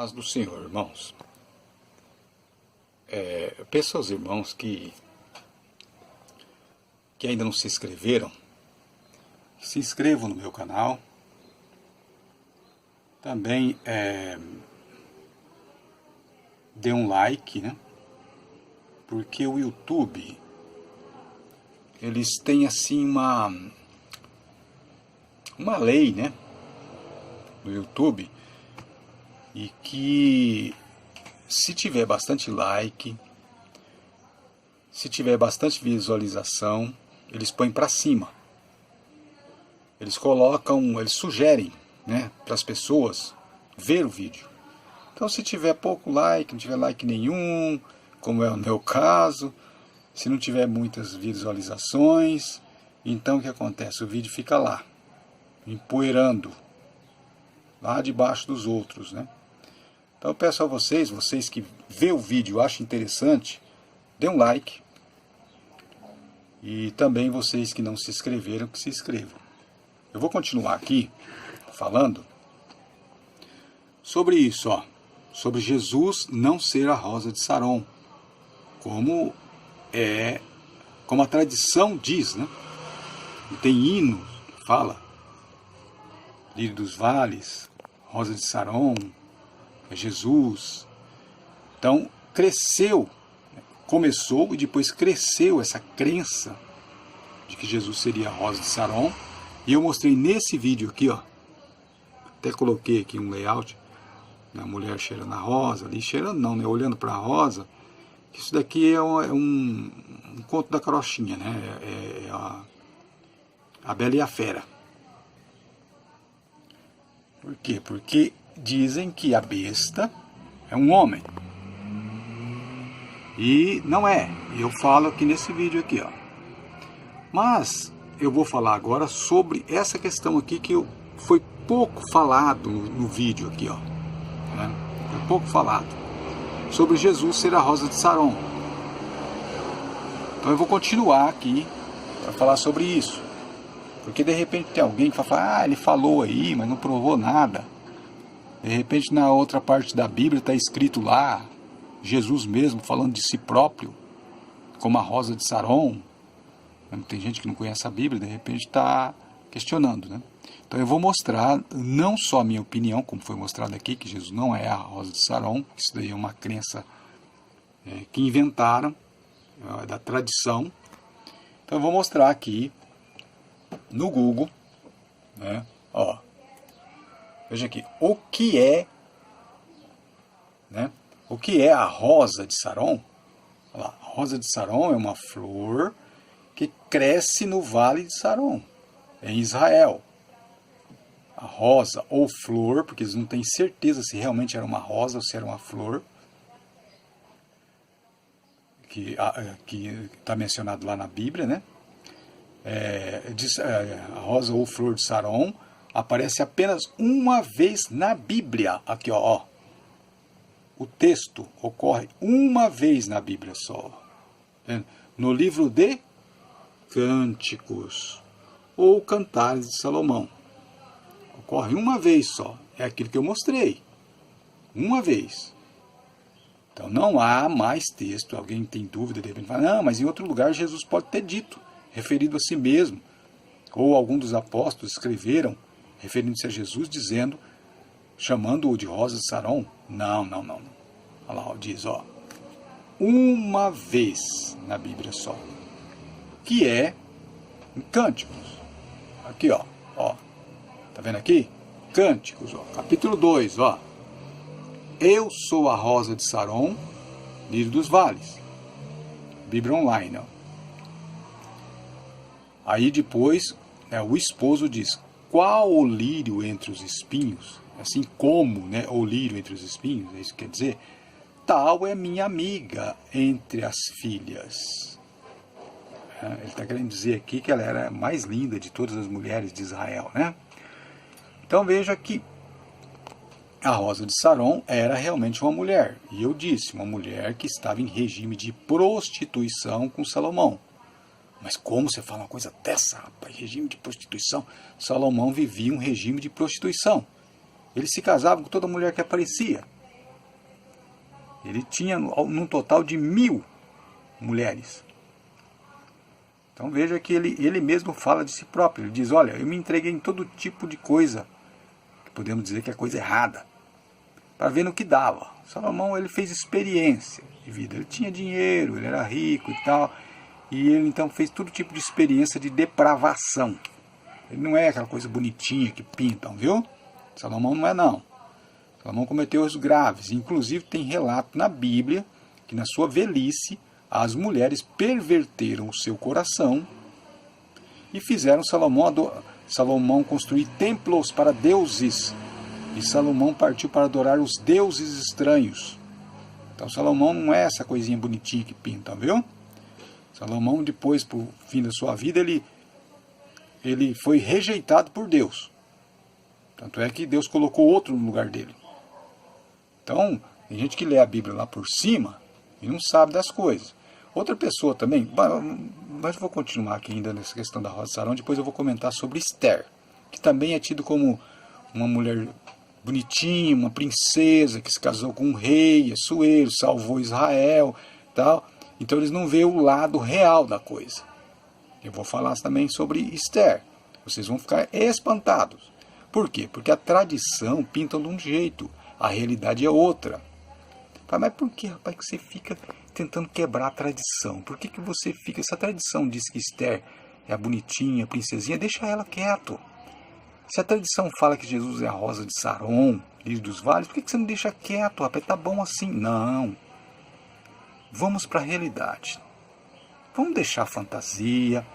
Paz do Senhor, irmãos. Eu peço aos irmãos que ainda não se inscreveram, que se inscrevam no meu canal. Também dê um like, né? Porque o YouTube, eles têm assim uma lei, né? No YouTube, e que se tiver bastante like, se tiver bastante visualização, eles põem para cima. Eles colocam, eles sugerem, né, para as pessoas ver o vídeo. Então, se tiver pouco like, não tiver like nenhum, como é o meu caso, se não tiver muitas visualizações, então o que acontece? O vídeo fica lá, empoeirando, lá debaixo dos outros, né? Então eu peço a vocês que vê o vídeo e acham interessante, dê um like. E também vocês que não se inscreveram, que se inscrevam. Eu vou continuar aqui falando sobre isso, ó, sobre Jesus não ser a rosa de Saron, como a tradição diz, né? E tem hino que fala, Lírio dos Vales, rosa de Saron, é Jesus. Então cresceu, começou e depois cresceu essa crença de que Jesus seria a rosa de Saron. E eu mostrei nesse vídeo aqui, ó, até coloquei aqui um layout, né, a mulher cheirando a rosa, ali cheirando não, né, olhando para a rosa. Isso daqui é um conto da carochinha, né, a Bela e a Fera. Por quê? Porque dizem que a besta é um homem. E não é. Eu falo aqui nesse vídeo aqui, ó. Mas eu vou falar agora sobre essa questão aqui que foi pouco falado no vídeo aqui, ó. Né? Foi pouco falado. Sobre Jesus ser a rosa de Saron. Então eu vou continuar aqui para falar sobre isso. Porque de repente tem alguém que vai falar, ele falou aí, mas não provou nada. De repente na outra parte da Bíblia está escrito lá, Jesus mesmo falando de si próprio, como a rosa de Saron. Tem gente que não conhece a Bíblia, de repente está questionando, né? Então eu vou mostrar não só a minha opinião, como foi mostrado aqui, que Jesus não é a rosa de Saron, isso daí é uma crença que inventaram, da tradição. Então eu vou mostrar aqui no Google, né? Ó, veja aqui, o que é, né? O que é a rosa de Saron? Olha lá, a rosa de Saron é uma flor que cresce no Vale de Saron, em Israel. A rosa ou flor, porque eles não têm certeza se realmente era uma rosa ou se era uma flor, que está mencionado lá na Bíblia, né? A rosa ou flor de Saron aparece apenas uma vez na Bíblia. Aqui, ó. O texto ocorre uma vez na Bíblia só. No livro de Cânticos ou Cantares de Salomão. Ocorre uma vez só. É aquilo que eu mostrei. Uma vez. Então não há mais texto. Alguém tem dúvida, de repente fala, não, mas em outro lugar Jesus pode ter dito, referido a si mesmo. Ou algum dos apóstolos escreveram, referindo-se a Jesus, dizendo, chamando-o de rosa de Saron. Não. Olha lá, diz, ó. Uma vez na Bíblia só. Que é em Cânticos. Aqui, ó. Tá vendo aqui? Cânticos, ó. Capítulo 2, ó. Eu sou a rosa de Saron, lírio dos vales. Bíblia online, ó. Aí depois, o esposo diz, qual o lírio entre os espinhos? Assim como, né, o lírio entre os espinhos, é isso que quer dizer? Tal é minha amiga entre as filhas. Ele está querendo dizer aqui que ela era a mais linda de todas as mulheres de Israel, né? Então veja que a rosa de Saron era realmente uma mulher. E eu disse, uma mulher que estava em regime de prostituição com Salomão. Mas como você fala uma coisa dessa, rapaz? Regime de prostituição? Salomão vivia um regime de prostituição. Ele se casava com toda mulher que aparecia. Ele tinha num total de 1000 mulheres. Então veja que ele mesmo fala de si próprio. Ele diz, olha, eu me entreguei em todo tipo de coisa, que podemos dizer que é coisa errada, para ver no que dava. Salomão, ele fez experiência de vida. Ele tinha dinheiro, ele era rico e tal, e ele então fez todo tipo de experiência de depravação. Ele não é aquela coisa bonitinha que pintam, viu? Salomão não é, não. Salomão cometeu erros graves. Inclusive tem relato na Bíblia que na sua velhice as mulheres perverteram o seu coração e fizeram Salomão construir templos para deuses. E Salomão partiu para adorar os deuses estranhos. Então Salomão não é essa coisinha bonitinha que pintam, viu? Salomão, depois, pro fim da sua vida, ele foi rejeitado por Deus. Tanto é que Deus colocou outro no lugar dele. Então, tem gente que lê a Bíblia lá por cima e não sabe das coisas. Outra pessoa também, mas eu vou continuar aqui ainda nessa questão da Rosa de Sarão, depois eu vou comentar sobre Esther, que também é tido como uma mulher bonitinha, uma princesa que se casou com um rei, Assuero, salvou Israel, tal. Então eles não veem o lado real da coisa. Eu vou falar também sobre Esther. Vocês vão ficar espantados. Por quê? Porque a tradição pinta de um jeito, a realidade é outra. Mas por que, rapaz, que você fica tentando quebrar a tradição? Por que você fica... Se a tradição diz que Esther é a bonitinha, a princesinha, deixa ela quieto. Se a tradição fala que Jesus é a Rosa de Saron, lírio dos vales, por que você não deixa quieto, rapaz? Tá bom assim. Não. Vamos para a realidade. Vamos deixar a fantasia.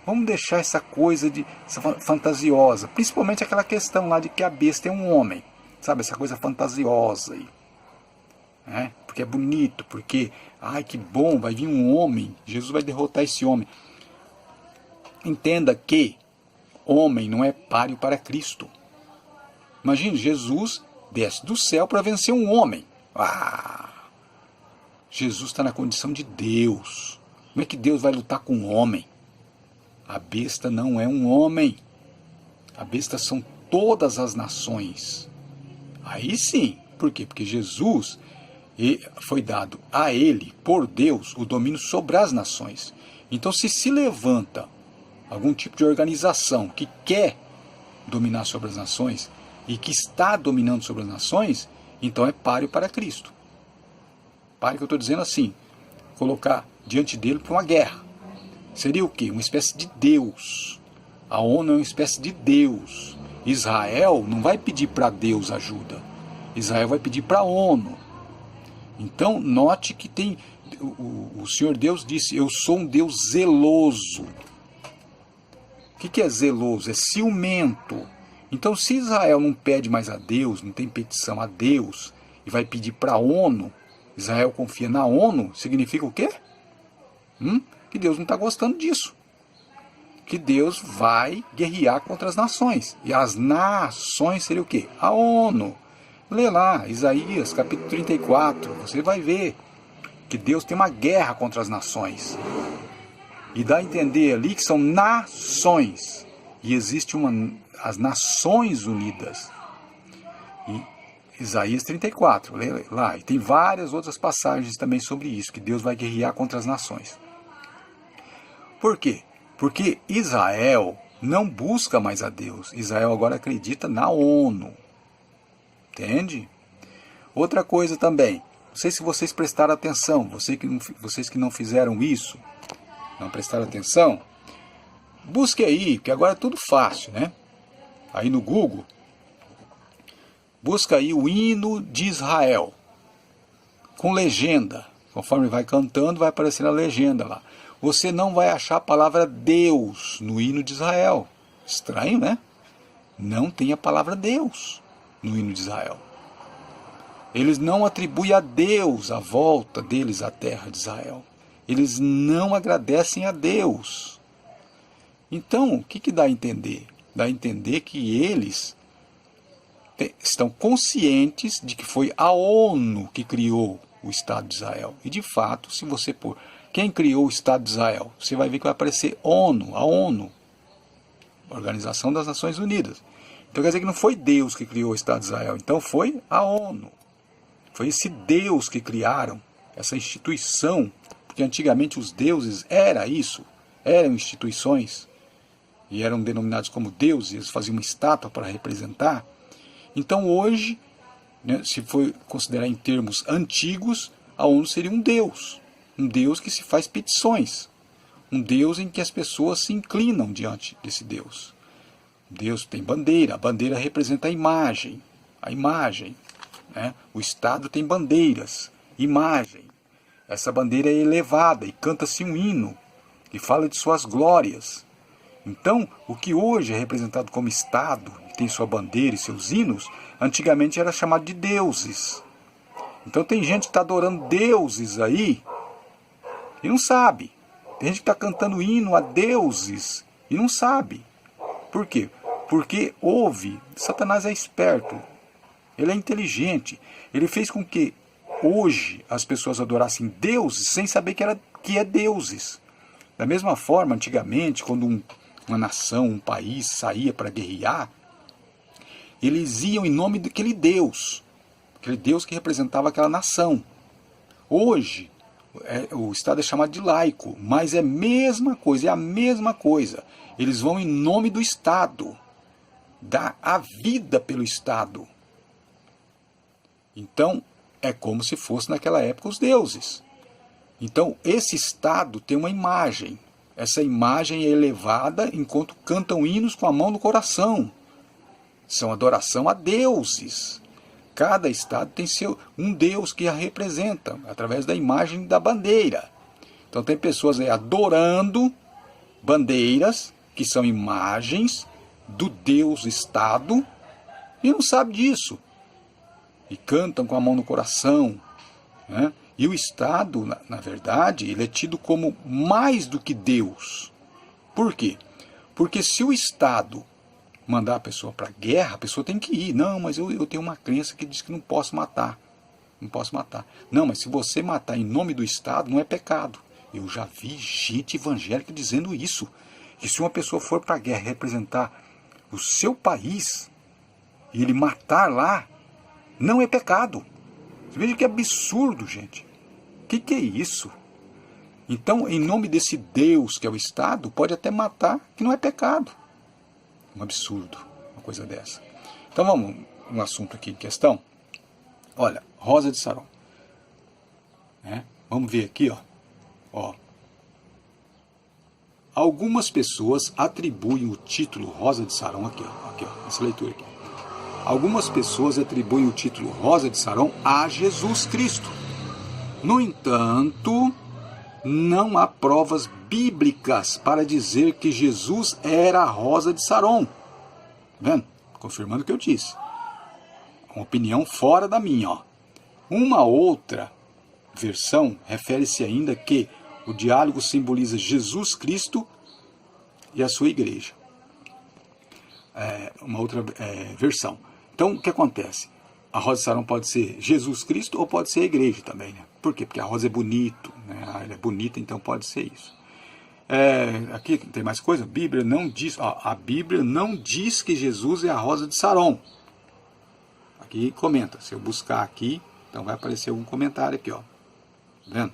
Vamos deixar essa coisa essa fantasiosa. Principalmente aquela questão lá de que a besta é um homem. Sabe, essa coisa fantasiosa aí. Porque é bonito, porque, ai que bom, vai vir um homem, Jesus vai derrotar esse homem. Entenda que homem não é páreo para Cristo. Imagine, Jesus desce do céu para vencer um homem. Jesus está na condição de Deus. Como é que Deus vai lutar com um homem? A besta não é um homem. A besta são todas as nações. Aí sim, por quê? Porque Jesus... E foi dado a ele, por Deus, o domínio sobre as nações. Então, se levanta algum tipo de organização que quer dominar sobre as nações e que está dominando sobre as nações, então é páreo para Cristo. Páreo que eu estou dizendo assim, colocar diante dele para uma guerra. Seria o quê? Uma espécie de Deus. A ONU é uma espécie de Deus. Israel não vai pedir para Deus ajuda. Israel vai pedir para a ONU. Então, note que tem... O Senhor Deus disse, eu sou um Deus zeloso. O que é zeloso? É ciumento. Então, se Israel não pede mais a Deus, não tem petição a Deus, e vai pedir para a ONU, Israel confia na ONU, significa o quê? Que Deus não está gostando disso. Que Deus vai guerrear contra as nações. E as nações seria o quê? A ONU. Lê lá, Isaías, capítulo 34, você vai ver que Deus tem uma guerra contra as nações. E dá a entender ali que são nações. E existe as Nações Unidas. E Isaías 34, lê lá. E tem várias outras passagens também sobre isso, que Deus vai guerrear contra as nações. Por quê? Porque Israel não busca mais a Deus. Israel agora acredita na ONU. Entende? Outra coisa também, não sei se vocês prestaram atenção, vocês que não fizeram isso, não prestaram atenção, busque aí, porque agora é tudo fácil, né? Aí no Google, busca aí o hino de Israel, com legenda, conforme vai cantando, vai aparecer a legenda lá. Você não vai achar a palavra Deus no hino de Israel. Estranho, né? Não tem a palavra Deus no hino de Israel. Eles não atribuem a Deus a volta deles à terra de Israel. Eles não agradecem a Deus. Então, o que dá a entender? Dá a entender que eles estão conscientes de que foi a ONU que criou o Estado de Israel. E de fato, se você pôr quem criou o Estado de Israel, você vai ver que vai aparecer ONU, a ONU, a Organização das Nações Unidas. Então quer dizer que não foi Deus que criou o Estado de Israel, então foi a ONU. Foi esse Deus que criaram, essa instituição, porque antigamente os deuses era isso, eram instituições, e eram denominados como deuses, eles faziam uma estátua para representar. Então hoje, né, se for considerar em termos antigos, a ONU seria um Deus que se faz petições, um Deus em que as pessoas se inclinam diante desse Deus. Deus tem bandeira, a bandeira representa a imagem, né? O Estado tem bandeiras, imagem. Essa bandeira é elevada e canta-se um hino que fala de suas glórias. Então, o que hoje é representado como Estado, que tem sua bandeira e seus hinos, antigamente era chamado de deuses. Então tem gente que está adorando deuses aí e não sabe. Tem gente que está cantando hino a deuses e não sabe. Por quê? Porque Satanás é esperto, ele é inteligente, ele fez com que hoje as pessoas adorassem deuses sem saber que é deuses. Da mesma forma, antigamente, quando uma nação, um país saía para guerrear, eles iam em nome daquele Deus que representava aquela nação. Hoje, o Estado é chamado de laico, mas é a mesma coisa. Eles vão em nome do Estado, dá a vida pelo Estado. Então, é como se fosse naquela época os deuses. Então, esse Estado tem uma imagem. Essa imagem é elevada enquanto cantam hinos com a mão no coração. São adoração a deuses. Cada Estado tem um Deus que a representa, através da imagem da bandeira. Então tem pessoas aí adorando bandeiras, que são imagens do Deus Estado, e não sabe disso. E cantam com a mão no coração, né? E o Estado, na verdade, ele é tido como mais do que Deus. Por quê? Porque se o Estado mandar a pessoa para a guerra, a pessoa tem que ir. Não, mas eu tenho uma crença que diz que não posso matar. Não posso matar. Não, mas se você matar em nome do Estado, não é pecado. Eu já vi gente evangélica dizendo isso. Que se uma pessoa for para a guerra representar o seu país, e ele matar lá, não é pecado. Você veja que absurdo, gente. O que é isso? Então, em nome desse Deus que é o Estado, pode até matar, que não é pecado. Um absurdo, uma coisa dessa. Então vamos um assunto aqui em questão. Olha, Rosa de Saron. Vamos ver aqui, ó. Algumas pessoas atribuem o título Rosa de Saron, aqui, ó, essa leitura aqui. Algumas pessoas atribuem o título Rosa de Saron a Jesus Cristo. No entanto, não há provas bíblicas para dizer que Jesus era a Rosa de Saron. Vendo? Confirmando o que eu disse. Uma opinião fora da minha, ó. Uma outra versão refere-se ainda que o diálogo simboliza Jesus Cristo e a sua igreja. Uma outra versão. Então, o que acontece? A Rosa de Saron pode ser Jesus Cristo ou pode ser a igreja também, né? Por quê? Porque a rosa é bonito, né? Ela é bonita, então pode ser isso. Aqui tem mais coisa. A Bíblia não diz, a Bíblia não diz que Jesus é a Rosa de Saron. Aqui comenta. Se eu buscar aqui, então vai aparecer algum comentário aqui, ó. Tá vendo?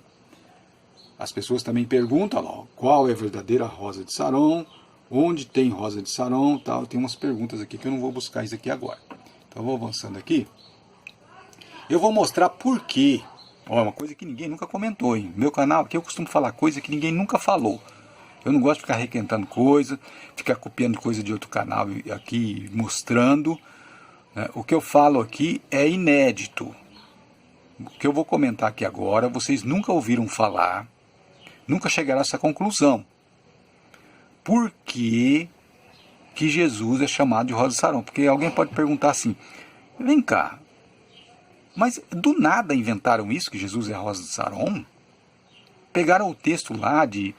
As pessoas também perguntam, ó, qual é a verdadeira Rosa de Saron, onde tem Rosa de Saron, tal. Tem umas perguntas aqui que eu não vou buscar isso aqui agora. Então eu vou avançando aqui. Eu vou mostrar por quê. Ó, uma coisa que ninguém nunca comentou, hein? No meu canal aqui eu costumo falar coisa que ninguém nunca falou. Eu não gosto de ficar requentando coisa, ficar copiando coisa de outro canal aqui mostrando. Né? O que eu falo aqui é inédito. O que eu vou comentar aqui agora, vocês nunca ouviram falar, nunca chegaram a essa conclusão. Por que Jesus é chamado de Rosa de Saron? Porque alguém pode perguntar assim, vem cá, mas do nada inventaram isso, que Jesus é a Rosa de Saron? Pegaram o texto lá de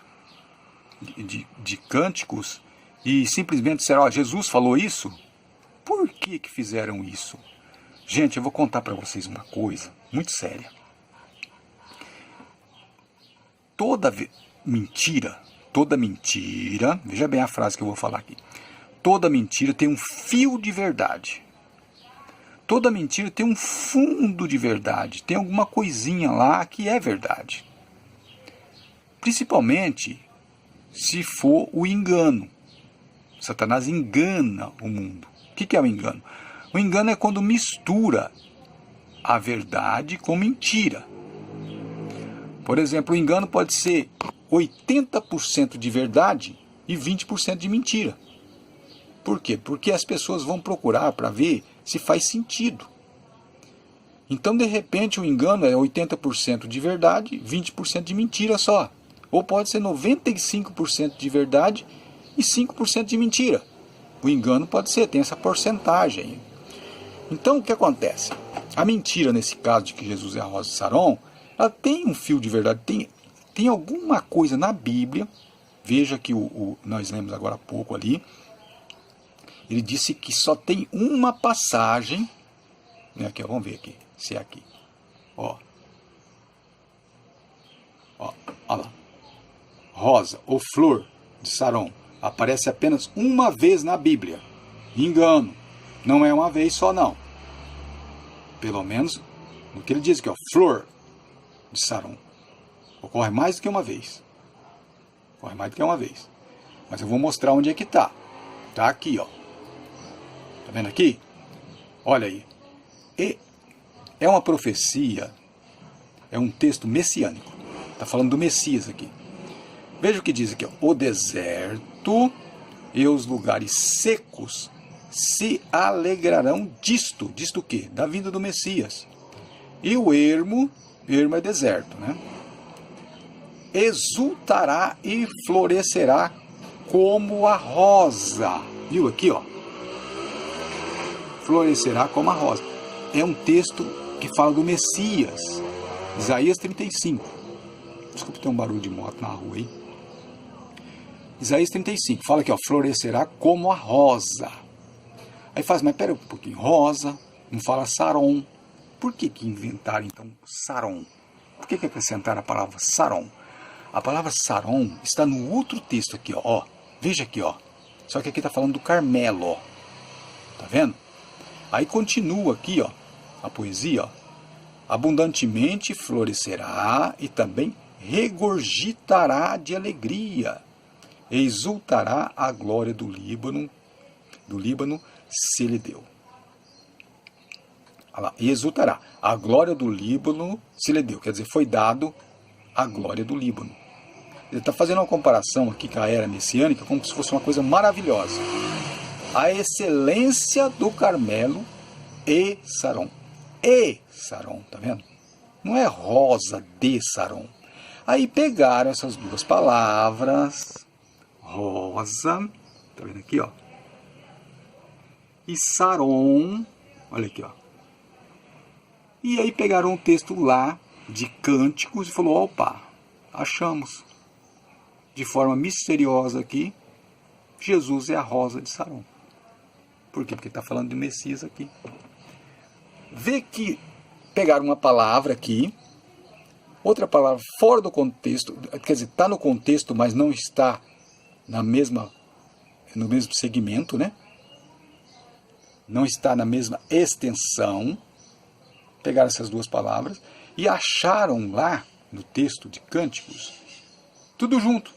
Cânticos e simplesmente disseram, ó, Jesus falou isso? Por que fizeram isso? Gente, eu vou contar para vocês uma coisa muito séria. Toda mentira, veja bem a frase que eu vou falar aqui. Toda mentira tem um fio de verdade. toda mentira tem um fundo de verdade, tem alguma coisinha lá que é verdade. Principalmente se for o engano. Satanás engana o mundo. O que é o engano? O engano é quando mistura a verdade com mentira. Por exemplo, o engano pode ser 80% de verdade e 20% de mentira. Por quê? Porque as pessoas vão procurar para ver se faz sentido. Então, de repente, o engano é 80% de verdade, 20% de mentira só. Ou pode ser 95% de verdade e 5% de mentira. O engano pode ser, tem essa porcentagem. Então, o que acontece? A mentira, nesse caso de que Jesus é a rosa de Saron, ela tem um fio de verdade, tem alguma coisa na Bíblia. Veja que nós lemos agora há pouco ali. Ele disse que só tem uma passagem. Aqui, ó, vamos ver aqui, se é aqui. Ó, olha lá. Rosa ou flor de Saron aparece apenas uma vez na Bíblia. Engano. Não é uma vez só, não. Pelo menos no que ele diz aqui, ó, flor de Saron. Ocorre mais do que uma vez. Ocorre mais do que uma vez. Mas eu vou mostrar onde é que está. Está aqui, ó. Tá vendo aqui? Olha aí. E é uma profecia, é um texto messiânico. Está falando do Messias aqui. Veja o que diz aqui, ó. O deserto e os lugares secos se alegrarão disto. Disto o quê? Da vinda do Messias. E o ermo é deserto, né? Exultará e florescerá como a rosa. Viu aqui, ó? Florescerá como a rosa. É um texto que fala do Messias. Isaías 35. Desculpe ter um barulho de moto na rua aí. Isaías 35. Fala aqui, ó. Florescerá como a rosa. Aí faz, mas pera um pouquinho. Rosa, não fala Saron. Por que inventaram então Saron? Por que acrescentaram a palavra Saron? A palavra Saron está no outro texto aqui, ó. Veja aqui, ó. Só que aqui está falando do Carmelo, ó. Tá vendo? Aí continua aqui, ó, a poesia, ó. Abundantemente florescerá e também regurgitará de alegria. Exultará a glória do Líbano se lhe deu. Olha lá, e exultará. A glória do Líbano se lhe deu. Quer dizer, foi dado a glória do Líbano. Ele está fazendo uma comparação aqui com a era messiânica como se fosse uma coisa maravilhosa. A excelência do Carmelo e Saron. E Saron, tá vendo? Não é rosa de Saron. Aí pegaram essas duas palavras, rosa, tá vendo aqui, ó? E Saron, olha aqui, ó. E aí pegaram um texto lá de Cânticos e falou, opa, achamos. De forma misteriosa aqui, Jesus é a rosa de Saron. Por quê? Porque está falando de Messias aqui. Vê que pegaram uma palavra aqui, outra palavra fora do contexto, quer dizer, está no contexto, mas não está no mesmo segmento, né? Não está na mesma extensão. Pegaram essas duas palavras e acharam lá no texto de Cânticos tudo junto.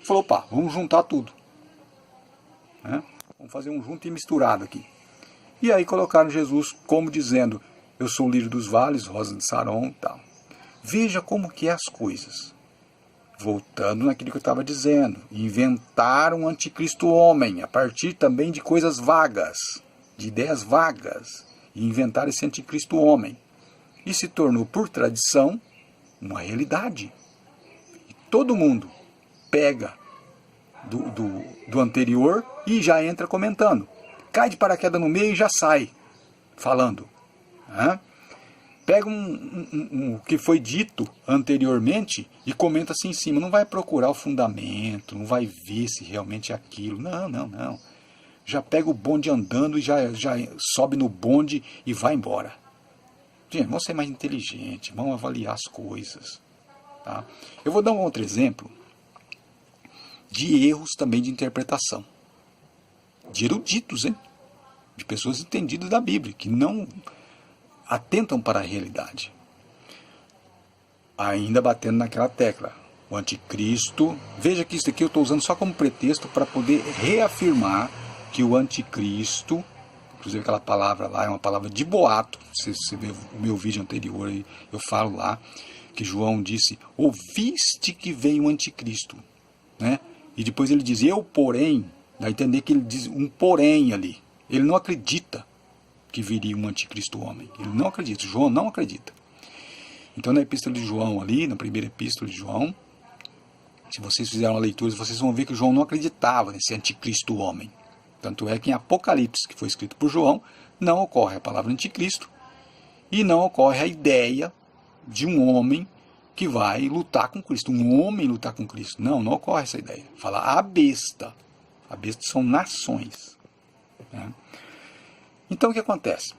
Falou, pá, vamos juntar tudo. Né? Vamos fazer um junto e misturado aqui. E aí colocaram Jesus como dizendo, eu sou o lírio dos vales, rosa de Saron e tal. Veja como que é as coisas. Voltando naquilo que eu estava dizendo. Inventaram um anticristo homem, a partir também de coisas vagas, de ideias vagas. E inventaram esse anticristo homem. E se tornou, por tradição, uma realidade. E todo mundo pega do anterior e já entra comentando. Cai de paraquedas no meio e já sai falando. Né? Pega o que foi dito anteriormente e comenta assim em cima. Não vai procurar o fundamento, não vai ver se realmente é aquilo. Não. Já pega o bonde andando e já sobe no bonde e vai embora. Gente, vamos ser mais inteligentes, vamos avaliar as coisas. Tá? Eu vou dar um outro exemplo de erros também de interpretação. De eruditos, hein? de pessoas entendidas da Bíblia, que não atentam para a realidade. Ainda batendo naquela tecla, o anticristo, veja que isso aqui eu estou usando só como pretexto para poder reafirmar que o anticristo, inclusive aquela palavra lá é uma palavra de boato, se você vê o meu vídeo anterior, eu falo lá, que João disse, ouviste que veio o anticristo, né? E depois ele diz, eu porém, dá a entender que ele diz um porém ali, ele não acredita que viria um anticristo homem, ele não acredita, João não acredita. Então na epístola de João ali, na primeira epístola de João, se vocês fizeram a leitura, vocês vão ver que João não acreditava nesse anticristo homem. Tanto é que em Apocalipse, que foi escrito por João, não ocorre a palavra anticristo e não ocorre a ideia de um homem que vai lutar com Cristo. Um homem lutar com Cristo. Não, não ocorre essa ideia. Fala a besta. A besta são nações. Né? Então o que acontece?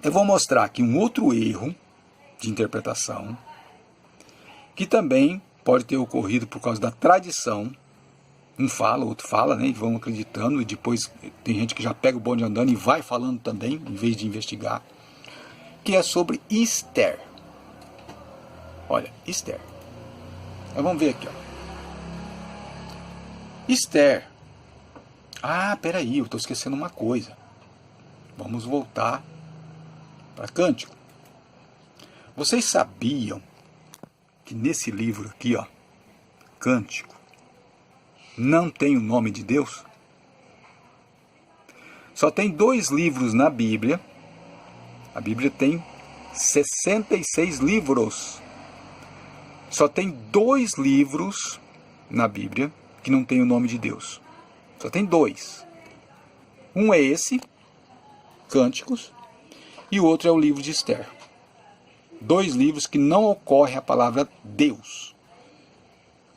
Eu vou mostrar aqui um outro erro de interpretação que também pode ter ocorrido por causa da tradição. Um fala, outro fala, né, e vão acreditando, e depois tem gente que já pega o bonde andando e vai falando também, em vez de investigar, que é sobre Esther. Olha, Esther. Então, vamos ver aqui, ó. Esther. Ah, peraí, eu estou esquecendo uma coisa. Vamos voltar para Cântico. Vocês sabiam que nesse livro aqui, ó, Cântico, não tem o nome de Deus? Só tem 2 livros na Bíblia. A Bíblia tem 66 livros. Só tem 2 livros na Bíblia que não tem o nome de Deus. Só tem 2. Um é esse, Cânticos, e o outro é o livro de Esther. 2 livros que não ocorre a palavra Deus.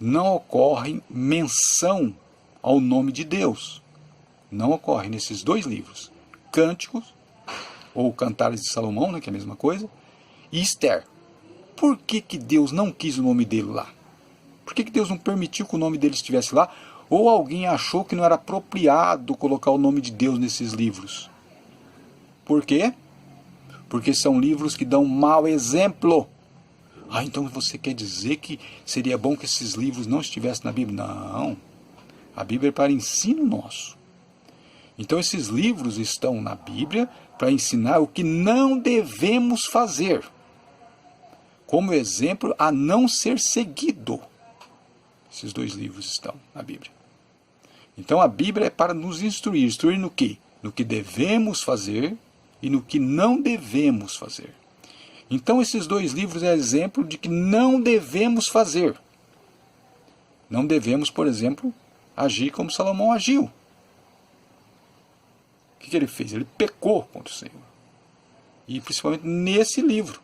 Não ocorre menção ao nome de Deus. Não ocorre nesses 2 livros. Cânticos, ou Cantares de Salomão, né, que é a mesma coisa, e Esther. Por que que Deus não quis o nome dele lá? Por que que Deus não permitiu que o nome dele estivesse lá? Ou alguém achou que não era apropriado colocar o nome de Deus nesses livros? Por quê? Porque são livros que dão mau exemplo. Ah, então você quer dizer que seria bom que esses livros não estivessem na Bíblia? Não. A Bíblia é para ensino nosso. Então esses livros estão na Bíblia para ensinar o que não devemos fazer. Como exemplo a não ser seguido. Esses 2 livros estão na Bíblia. Então a Bíblia é para nos instruir. Instruir no quê? No que devemos fazer e no que não devemos fazer. Então esses 2 livros é exemplo de que não devemos fazer. Não devemos, por exemplo, agir como Salomão agiu. O que ele fez? Ele pecou contra o Senhor. E principalmente nesse livro,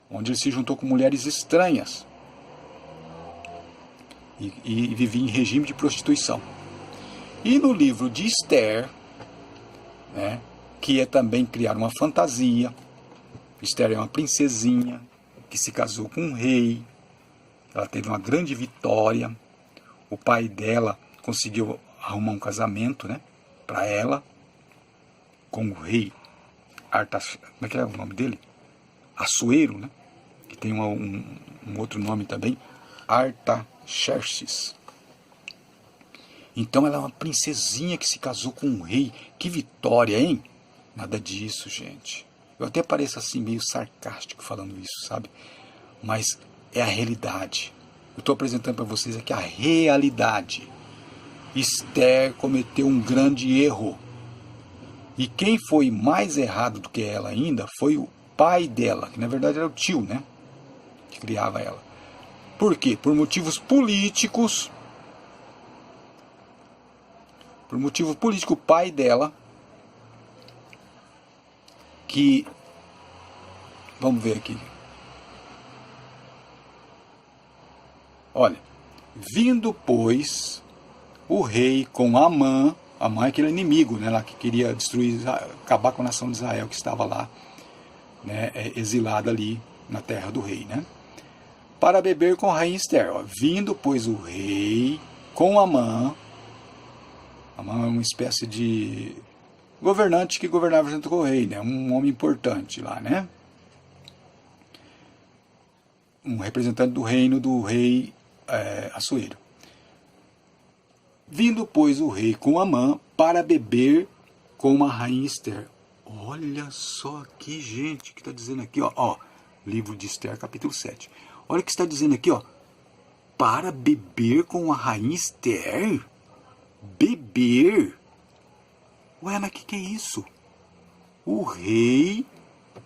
onde ele se juntou com mulheres estranhas e vivia em regime de prostituição. E no livro de Esther, né, que é também criar uma fantasia. Esther é uma princesinha que se casou com um rei. Ela teve uma grande vitória. O pai dela conseguiu arrumar um casamento, né, para ela com o rei Artaxerxes. Como é que é o nome dele? Assuero, né? Que tem um outro nome também, Artaxerxes. Então ela é uma princesinha que se casou com um rei. Que vitória, hein? Nada disso, gente. Eu até pareço assim meio sarcástico falando isso, sabe? Mas é a realidade. Eu estou apresentando para vocês aqui a realidade. Esther cometeu um grande erro. E quem foi mais errado do que ela ainda foi o pai dela, que na verdade era o tio, né? Que criava ela. Por quê? Por motivos políticos. Por motivo político, o pai dela, que, vamos ver aqui, olha, vindo, pois, o rei com Amã é aquele inimigo, né, lá que queria destruir, acabar com a nação de Israel, que estava lá, né, exilada ali na terra do rei, né, para beber com a rainha Esther. Ó, vindo, pois, o rei com Amã é uma espécie de governante que governava junto com o rei, né? Um homem importante lá, né? Um representante do reino do rei Assuero. Vindo, pois, o rei com Amã para beber com a rainha Esther. Olha só aqui, gente, o que está dizendo aqui, ó, livro de Esther, capítulo 7. Olha o que está dizendo aqui, ó. Para beber com a rainha Esther? Beber? Ué, mas o que é isso? O rei,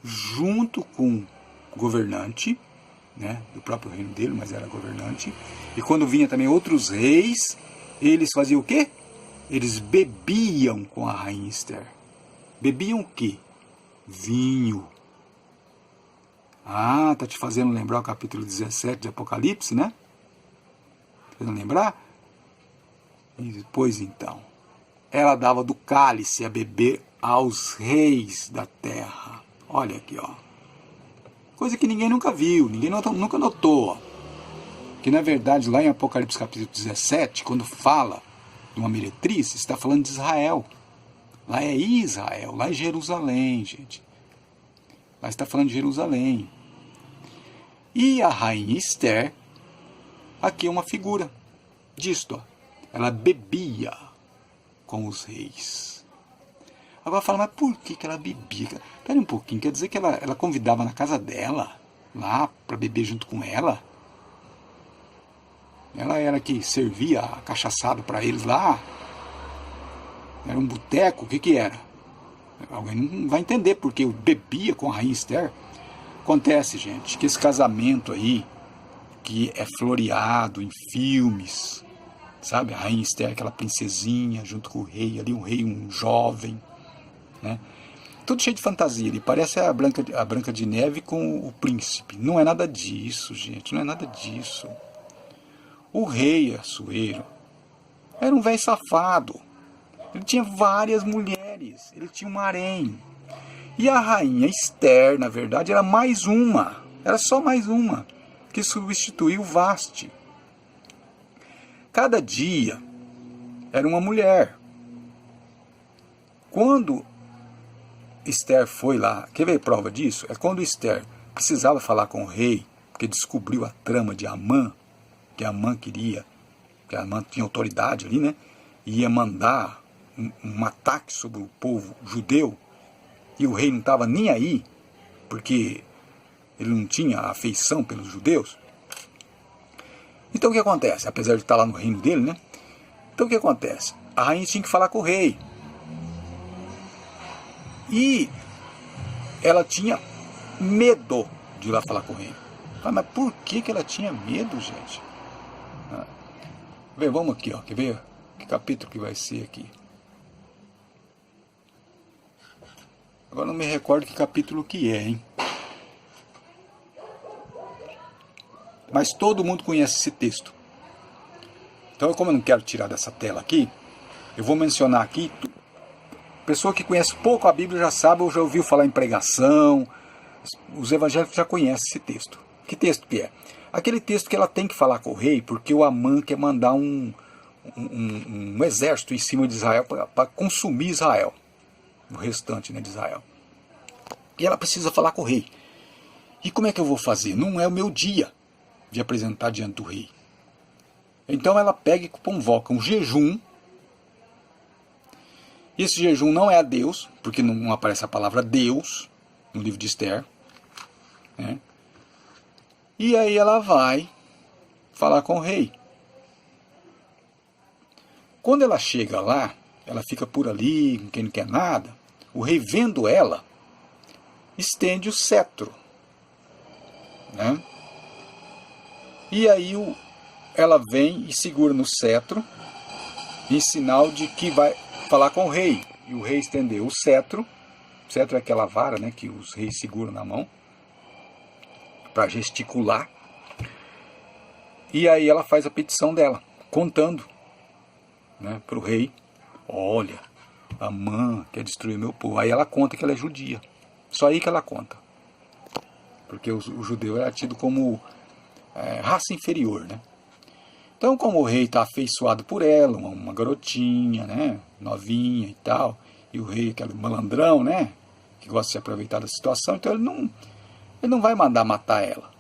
junto com o governante, né, do próprio reino dele, mas era governante, e quando vinha também outros reis, eles faziam o quê? Eles bebiam com a rainha Esther. Bebiam o quê? Vinho. Ah, tá te fazendo lembrar o capítulo 17 de Apocalipse, né? Fazendo lembrar? Pois então, ela dava do cálice a beber aos reis da terra. Olha aqui, ó. Coisa que ninguém nunca viu, nunca notou, ó. Que na verdade lá em Apocalipse capítulo 17, quando fala de uma meretriz, está falando de Israel. Lá é Israel, lá é Jerusalém, gente. Lá está falando de Jerusalém. E a rainha Esther, aqui é uma figura disto, ó. Ela bebia com os reis. Agora fala, mas por que ela bebia? Espera um pouquinho, quer dizer que ela convidava na casa dela, lá, para beber junto com ela? Ela era que servia a cachaçada para eles lá? Era um boteco? O que era? Alguém não vai entender porque eu bebia com a rainha Esther. Acontece, gente, que esse casamento aí, que é floreado em filmes, sabe? A rainha Esther, aquela princesinha, junto com o rei, ali um rei, um jovem, né? Tudo cheio de fantasia, ele parece a Branca de Neve com o príncipe. Não é nada disso, gente, não é nada disso. O rei Assuero era um velho safado. Ele tinha várias mulheres, ele tinha um harém. E a rainha Esther, na verdade, era mais uma, era só mais uma, que substituiu Vasti. Cada dia era uma mulher. Quando Esther foi lá, quer ver prova disso? É quando Esther precisava falar com o rei, porque descobriu a trama de Amã, que Amã queria, que Amã tinha autoridade ali, né? E ia mandar um ataque sobre o povo judeu, e o rei não estava nem aí, porque ele não tinha afeição pelos judeus. Então o que acontece? Apesar de estar lá no reino dele, né? Então o que acontece? A rainha tinha que falar com o rei. E ela tinha medo de ir lá falar com o rei. Mas por que ela tinha medo, gente? Vamos aqui, ó. Quer ver que capítulo que vai ser aqui? Agora não me recordo que capítulo que é, hein? Mas todo mundo conhece esse texto. Então, como eu não quero tirar dessa tela aqui, eu vou mencionar aqui. Pessoa que conhece pouco a Bíblia já sabe ou já ouviu falar em pregação. Os evangélicos já conhecem esse texto. Que texto que é? Aquele texto que ela tem que falar com o rei, porque o Amã quer mandar um exército em cima de Israel para consumir Israel. O restante, né, de Israel. E ela precisa falar com o rei. E como é que eu vou fazer? Não é o meu dia de apresentar diante do rei. Então ela pega e convoca um jejum. E esse jejum não é a Deus, porque não aparece a palavra Deus no livro de Esther, né? E aí ela vai falar com o rei. Quando ela chega lá, ela fica por ali, com quem não quer nada. O rei, vendo ela, estende o cetro, né? E aí ela vem e segura no cetro, em sinal de que vai falar com o rei. E o rei estendeu o cetro. O cetro é aquela vara, né, que os reis seguram na mão para gesticular. E aí ela faz a petição dela, contando, né, para o rei: olha, Amã quer destruir meu povo. Aí ela conta que ela é judia. Só aí que ela conta. Porque o judeu era tido como raça inferior, né? Então, como o rei está afeiçoado por ela, uma garotinha, né, novinha e tal, e o rei, aquele malandrão, né? Que gosta de se aproveitar da situação, então ele não vai mandar matar ela.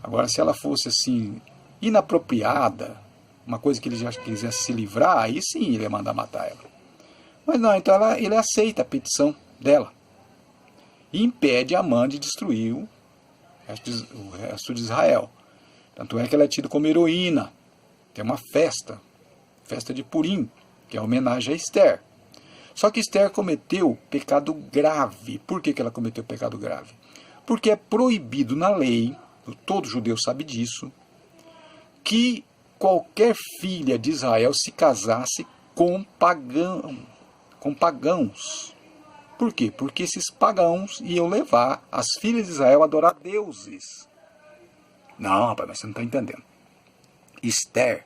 Agora, se ela fosse assim, inapropriada, uma coisa que ele já quisesse se livrar, aí sim ele ia mandar matar ela. Mas não, então ele aceita a petição dela. E impede Amã de destruir o resto de Israel. Tanto é que ela é tida como heroína. Tem uma festa de Purim, que é homenagem a Esther. Só que Esther cometeu pecado grave. Por que ela cometeu pecado grave? Porque é proibido na lei, todo judeu sabe disso, que qualquer filha de Israel se casasse com pagãos. Por quê? Porque esses pagãos iam levar as filhas de Israel a adorar deuses. Não, rapaz, mas você não está entendendo. Esther,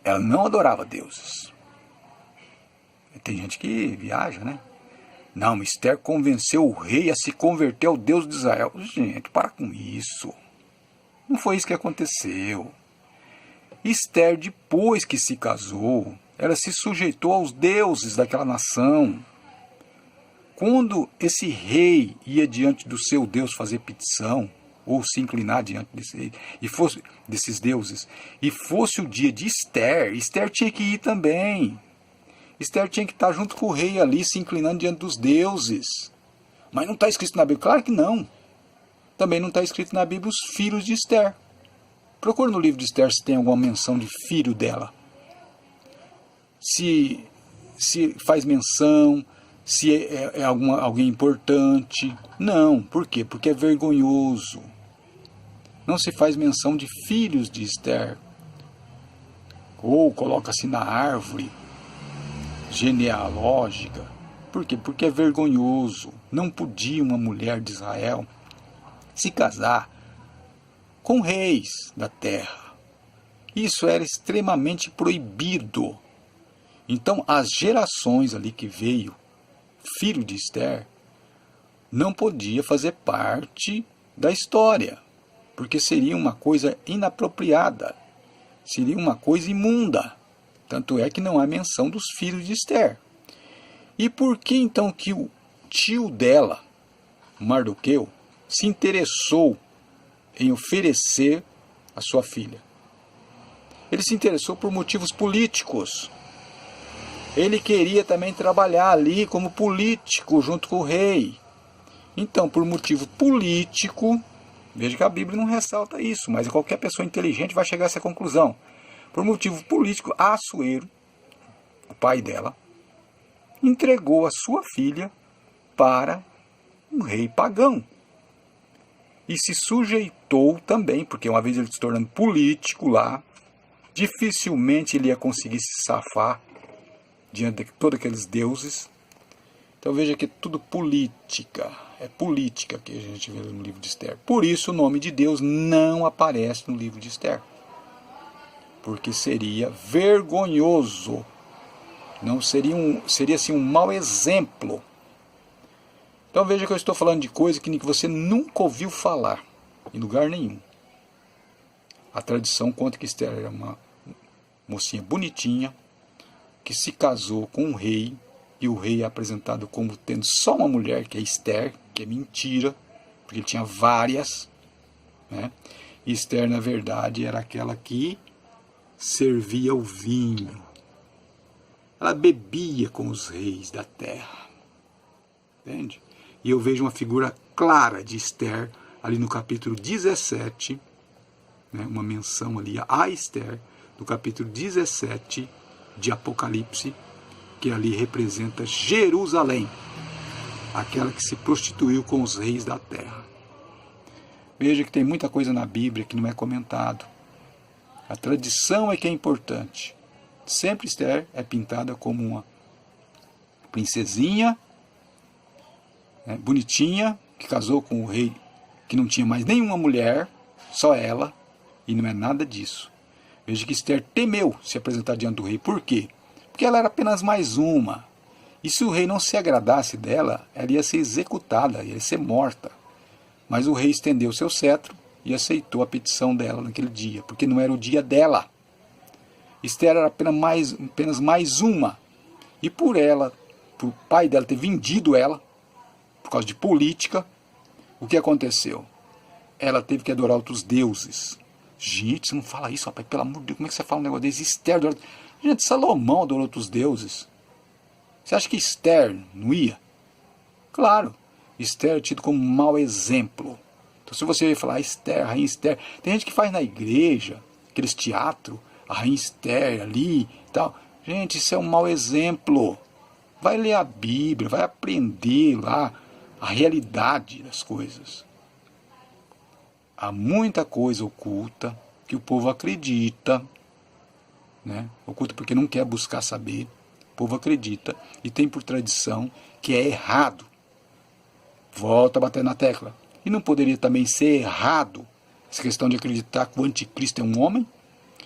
ela não adorava deuses. Tem gente que viaja, né? Não, Esther convenceu o rei a se converter ao Deus de Israel. Gente, para com isso. Não foi isso que aconteceu. Esther, depois que se casou, ela se sujeitou aos deuses daquela nação. Quando esse rei ia diante do seu Deus fazer petição, ou se inclinar diante desses deuses, e fosse o dia de Esther, Esther tinha que ir também. Esther tinha que estar junto com o rei ali, se inclinando diante dos deuses. Mas não está escrito na Bíblia? Claro que não. Também não está escrito na Bíblia os filhos de Esther. Procure no livro de Esther se tem alguma menção de filho dela. Se faz menção, se é alguém importante. Não, por quê? Porque é vergonhoso. Não se faz menção de filhos de Esther. Ou coloca-se na árvore genealógica. Por quê? Porque é vergonhoso. Não podia uma mulher de Israel se casar com reis da terra. Isso era extremamente proibido. Então, as gerações ali que veio, filho de Esther, não podia fazer parte da história, porque seria uma coisa inapropriada, seria uma coisa imunda. Tanto é que não há menção dos filhos de Esther. E por que então que o tio dela, Mardoqueu, se interessou em oferecer a sua filha? Ele se interessou por motivos políticos. Ele queria também trabalhar ali como político junto com o rei. Então, por motivo político, veja que a Bíblia não ressalta isso, mas qualquer pessoa inteligente vai chegar a essa conclusão. Por motivo político, Assuero, o pai dela, entregou a sua filha para um rei pagão. E se sujeitou também, porque uma vez ele se tornando político lá, dificilmente ele ia conseguir se safar diante de todos aqueles deuses. Então veja que é tudo política. É política que a gente vê no livro de Esther. Por isso o nome de Deus não aparece no livro de Esther. Porque seria vergonhoso. Não seria assim um mau exemplo. Então veja que eu estou falando de coisa que você nunca ouviu falar em lugar nenhum. A tradição conta que Esther era uma mocinha bonitinha que se casou com um rei, e o rei é apresentado como tendo só uma mulher, que é Esther, que é mentira, porque ele tinha várias, né? E Esther, na verdade, era aquela que servia o vinho. Ela bebia com os reis da terra. Entende? E eu vejo uma figura clara de Esther ali no capítulo 17, né, uma menção ali a Esther, no capítulo 17 de Apocalipse, que ali representa Jerusalém, aquela que se prostituiu com os reis da terra. Veja que tem muita coisa na Bíblia que não é comentado. A tradição é que é importante. Sempre Esther é pintada como uma princesinha, né, bonitinha, que casou com o rei que não tinha mais nenhuma mulher, só ela, e não é nada disso. Veja que Esther temeu se apresentar diante do rei. Por quê? Porque ela era apenas mais uma. E se o rei não se agradasse dela, ela ia ser executada, ia ser morta. Mas o rei estendeu seu cetro e aceitou a petição dela naquele dia, porque não era o dia dela. Esther era apenas mais uma E por o pai dela ter vendido ela, por causa de política, o que aconteceu? Ela teve que adorar outros deuses. Gente, você não fala isso, rapaz, pelo amor de Deus, como é que você fala um negócio desse? Esther adorou... Gente, Salomão adorou outros deuses. Você acha que Esther não ia? Claro, Esther é tido como um mau exemplo. Então se você falar Esther, Rainha Esther, tem gente que faz na igreja, aqueles teatros, a Rainha Esther ali e tal. Gente, isso é um mau exemplo. Vai ler a Bíblia, vai aprender lá a realidade das coisas. Há muita coisa oculta que o povo acredita, né? Oculta porque não quer buscar saber. O povo acredita e tem por tradição que é errado. Volta a bater na tecla. E não poderia também ser errado essa questão de acreditar que o anticristo é um homem?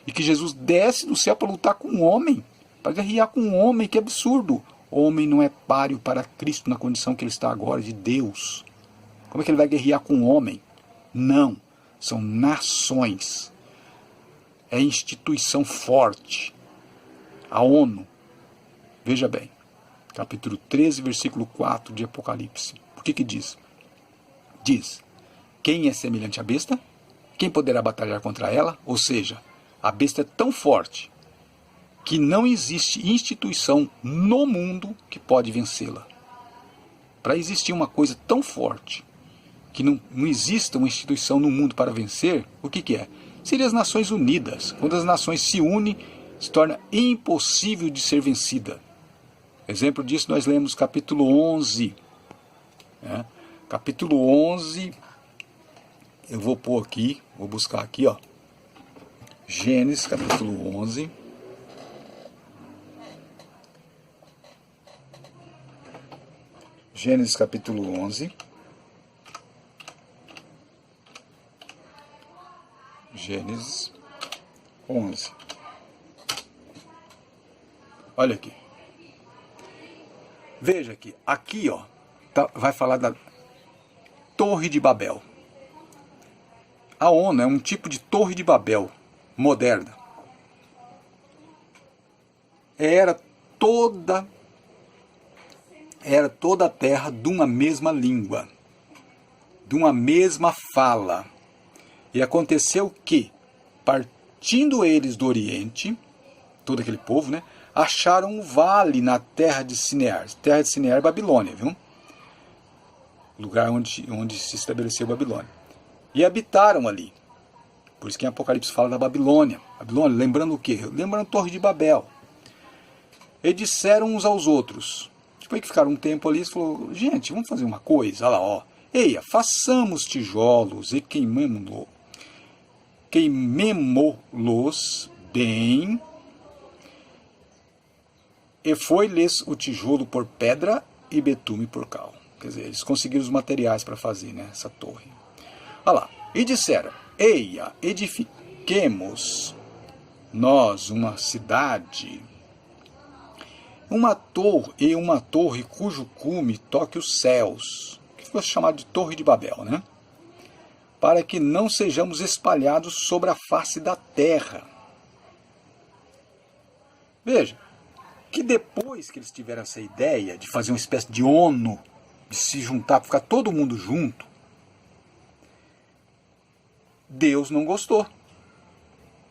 E que Jesus desce do céu para lutar com um homem, para guerrear com um homem, que absurdo. Homem não é páreo para Cristo na condição que ele está agora, de Deus. Como é que ele vai guerrear com um homem? Não, são nações. É instituição forte. A ONU. Veja bem, capítulo 13, versículo 4 de Apocalipse. Por que diz? Diz, quem é semelhante à besta? Quem poderá batalhar contra ela? Ou seja, a besta é tão forte que não existe instituição no mundo que pode vencê-la. Para existir uma coisa tão forte, que não exista uma instituição no mundo para vencer, o que é? Seria as Nações Unidas. Quando as nações se unem, se torna impossível de ser vencida. Exemplo disso nós lemos capítulo 11. Né? Capítulo 11, eu vou pôr aqui, vou buscar aqui, ó. Gênesis capítulo 11. Gênesis capítulo 11. Gênesis 11. Olha aqui. Veja aqui ó, vai falar da Torre de Babel. A ONU é um tipo de Torre de Babel moderna. Era toda a terra de uma mesma língua, de uma mesma fala. E aconteceu que, partindo eles do Oriente, todo aquele povo, né, acharam um vale na terra de Sinear. Terra de Sinear é Babilônia, viu? Lugar onde se estabeleceu Babilônia. E habitaram ali. Por isso que em Apocalipse fala da Babilônia. Babilônia, lembrando o quê? Lembrando a Torre de Babel. E disseram uns aos outros. Depois que ficaram um tempo ali, eles falaram, gente, vamos fazer uma coisa, olha lá, ó. Eia, façamos tijolos e queimemo-los bem. E foi-lhes o tijolo por pedra e betume por cal. Quer dizer, eles conseguiram os materiais para fazer, né, essa torre. Olha lá. E disseram, eia, edifiquemos nós uma cidade, uma torre cujo cume toque os céus, que ficou chamado de Torre de Babel, né? Para que não sejamos espalhados sobre a face da terra. Veja, que depois que eles tiveram essa ideia de fazer uma espécie de ONU, de se juntar, para ficar todo mundo junto, Deus não gostou.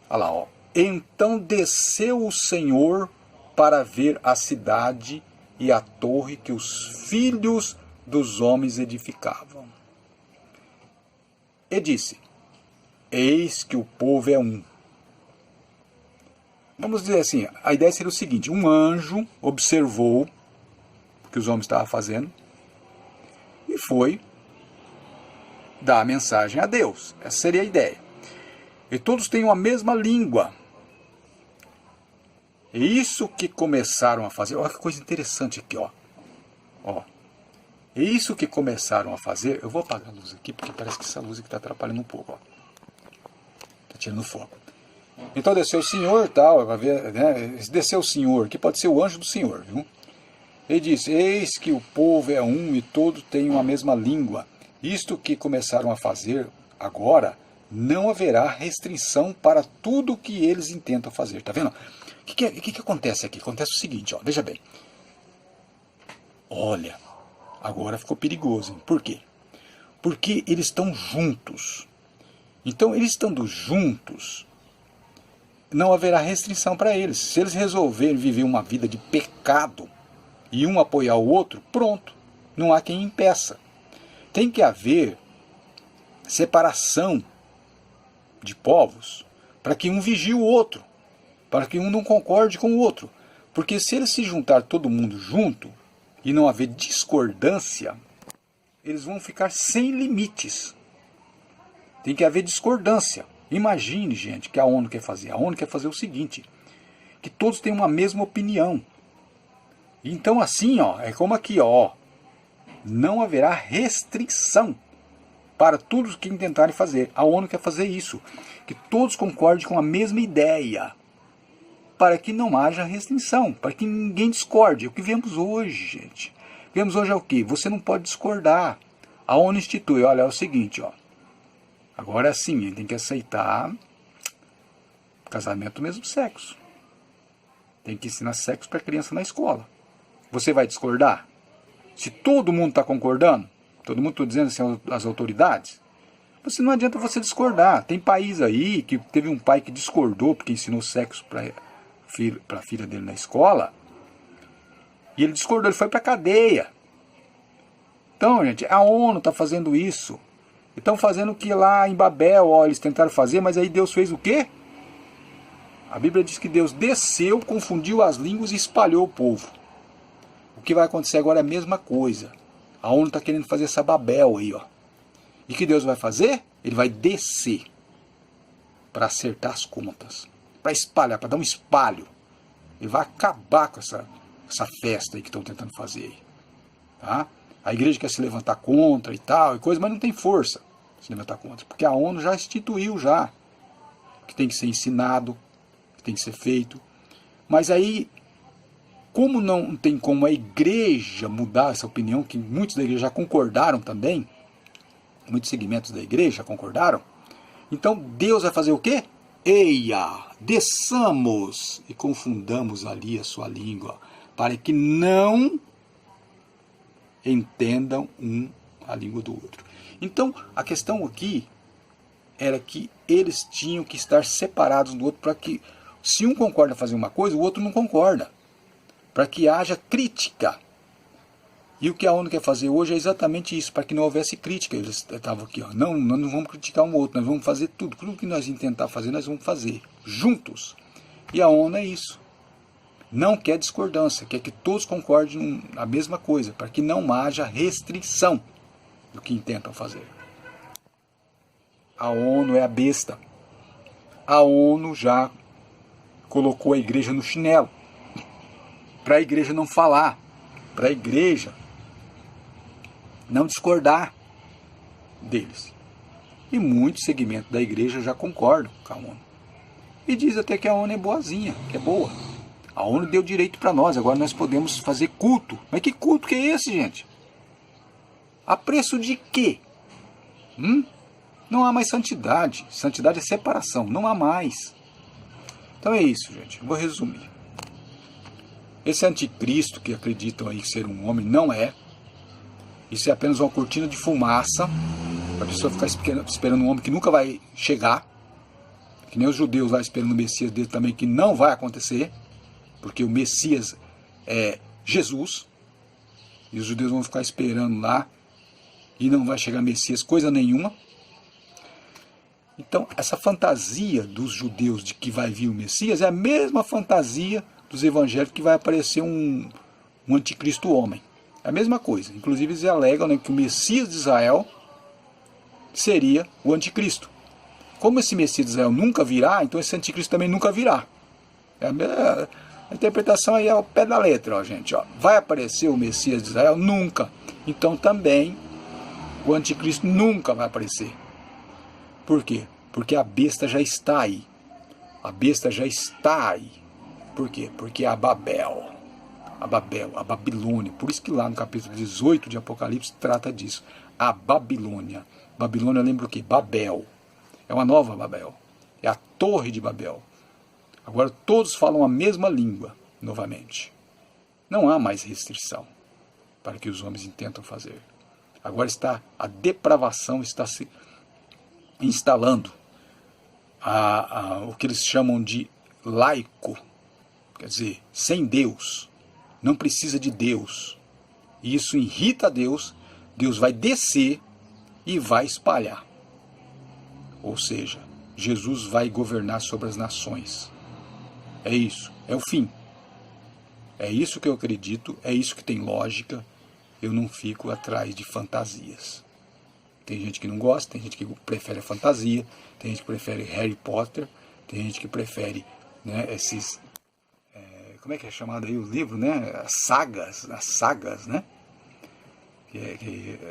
Olha lá, ó. Então desceu o Senhor para ver a cidade e a torre que os filhos dos homens edificavam. E disse, eis que o povo é um. Vamos dizer assim, a ideia seria o seguinte, um anjo observou o que os homens estavam fazendo e foi dar a mensagem a Deus. Essa seria a ideia. E todos têm a mesma língua. E isso que começaram a fazer, olha que coisa interessante aqui, ó. E isso que começaram a fazer, eu vou apagar a luz aqui, porque parece que essa luz aqui está atrapalhando um pouco, ó. Está tirando foco. Então desceu o Senhor, tal, né? Desceu o Senhor, que pode ser o anjo do Senhor, viu? Ele disse, eis que o povo é um e todos têm a mesma língua. Isto que começaram a fazer agora, não haverá restrição para tudo o que eles intentam fazer. Está vendo? O que acontece aqui? Acontece o seguinte, ó, veja bem. Olha, agora ficou perigoso, hein? Por quê? Porque eles estão juntos. Então, eles estando juntos, não haverá restrição para eles. Se eles resolverem viver uma vida de pecado e um apoiar o outro, pronto, não há quem impeça. Tem que haver separação de povos para que um vigie o outro, para que um não concorde com o outro. Porque se eles se juntar todo mundo junto e não haver discordância, eles vão ficar sem limites. Tem que haver discordância. Imagine, gente, que a ONU quer fazer. A ONU quer fazer o seguinte, que todos tenham uma mesma opinião. Então assim, ó, é como aqui, ó, não haverá restrição para tudo que tentarem fazer. A ONU quer fazer isso, que todos concordem com a mesma ideia, para que não haja restrição, para que ninguém discorde. É o que vemos hoje, gente. Vemos hoje é o quê? Você não pode discordar. A ONU institui, olha, é o seguinte, ó. Agora sim, tem que aceitar casamento do mesmo sexo. Tem que ensinar sexo para criança na escola. Você vai discordar? Se todo mundo está concordando, todo mundo está dizendo assim, as autoridades, você não adianta você discordar. Tem país aí que teve um pai que discordou porque ensinou sexo para a filha dele na escola, e ele discordou, ele foi para a cadeia. Então, gente, a ONU está fazendo isso. Estão fazendo o que lá em Babel, ó, eles tentaram fazer, mas aí Deus fez o quê? A Bíblia diz que Deus desceu, confundiu as línguas e espalhou o povo. O que vai acontecer agora é a mesma coisa. A ONU está querendo fazer essa Babel aí, ó. E o que Deus vai fazer? Ele vai descer para acertar as contas, para espalhar, para dar um espalho. Ele vai acabar com essa festa aí que estão tentando fazer aí. Tá? A igreja quer se levantar contra e tal, e coisa, mas não tem força se levantar contra. Porque a ONU já instituiu já que tem que ser ensinado, que tem que ser feito. Mas aí, como não tem como a igreja mudar essa opinião, que muitos da igreja já concordaram também, muitos segmentos da igreja já concordaram, então Deus vai fazer o quê? Eia, desçamos e confundamos ali a sua língua, para que não entendam a língua do outro. Então, a questão aqui era que eles tinham que estar separados do outro, para que, se um concorda fazer uma coisa, o outro não concorda, para que haja crítica. E o que a ONU quer fazer hoje é exatamente isso, para que não houvesse crítica. Eles estavam aqui, ó, não, nós não vamos criticar um outro, nós vamos fazer tudo que nós tentar fazer, nós vamos fazer, juntos. E a ONU é isso. Não quer discordância, quer que todos concordem na mesma coisa, para que não haja restrição do que intentam fazer. A ONU é a besta. A ONU já colocou a igreja no chinelo, para a igreja não falar, para a igreja não discordar deles. E muitos segmentos da igreja já concordam com a ONU. E diz até que a ONU é boazinha, que é boa. A ONU deu direito para nós, agora nós podemos fazer culto. Mas que culto que é esse, gente? A preço de quê? Não há mais santidade. Santidade é separação, não há mais. Então é isso, gente. Eu vou resumir. Esse anticristo que acreditam aí ser um homem, não é. Isso é apenas uma cortina de fumaça, para a pessoa ficar esperando um homem que nunca vai chegar. Que nem os judeus lá esperando o Messias dele também, que não vai acontecer. Porque o Messias é Jesus, e os judeus vão ficar esperando lá, e não vai chegar Messias coisa nenhuma. Então, essa fantasia dos judeus de que vai vir o Messias é a mesma fantasia dos evangélicos que vai aparecer um anticristo homem. É a mesma coisa. Inclusive, eles alegam, né, que o Messias de Israel seria o anticristo. Como esse Messias de Israel nunca virá, então esse anticristo também nunca virá. A interpretação aí é ao pé da letra, ó, gente. Ó. Vai aparecer o Messias de Israel? Nunca. Então também o anticristo nunca vai aparecer. Por quê? Porque a besta já está aí. A besta já está aí. Por quê? Porque é a Babel. A Babilônia. Por isso que lá no capítulo 18 de Apocalipse trata disso. A Babilônia. Babilônia lembra o quê? Babel. É uma nova Babel. É a Torre de Babel. Agora todos falam a mesma língua, novamente. Não há mais restrição. para que os homens intentam fazer. Agora a depravação está se instalando. O que eles chamam de laico, quer dizer, sem Deus, não precisa de Deus. E isso irrita Deus, Deus vai descer e vai espalhar. Ou seja, Jesus vai governar sobre as nações. É isso, é o fim. É isso que eu acredito, é isso que tem lógica. Eu não fico atrás de fantasias. Tem gente que não gosta, tem gente que prefere a fantasia, tem gente que prefere Harry Potter, tem gente que prefere, né, esses... como é que é chamado aí o livro, né? As sagas, né?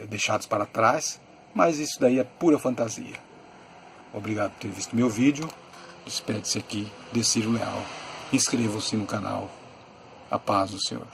Deixados para trás, mas isso daí é pura fantasia. Obrigado por ter visto meu vídeo. Despede-se aqui de Ciro Leal. Inscreva-se no canal. A paz do Senhor.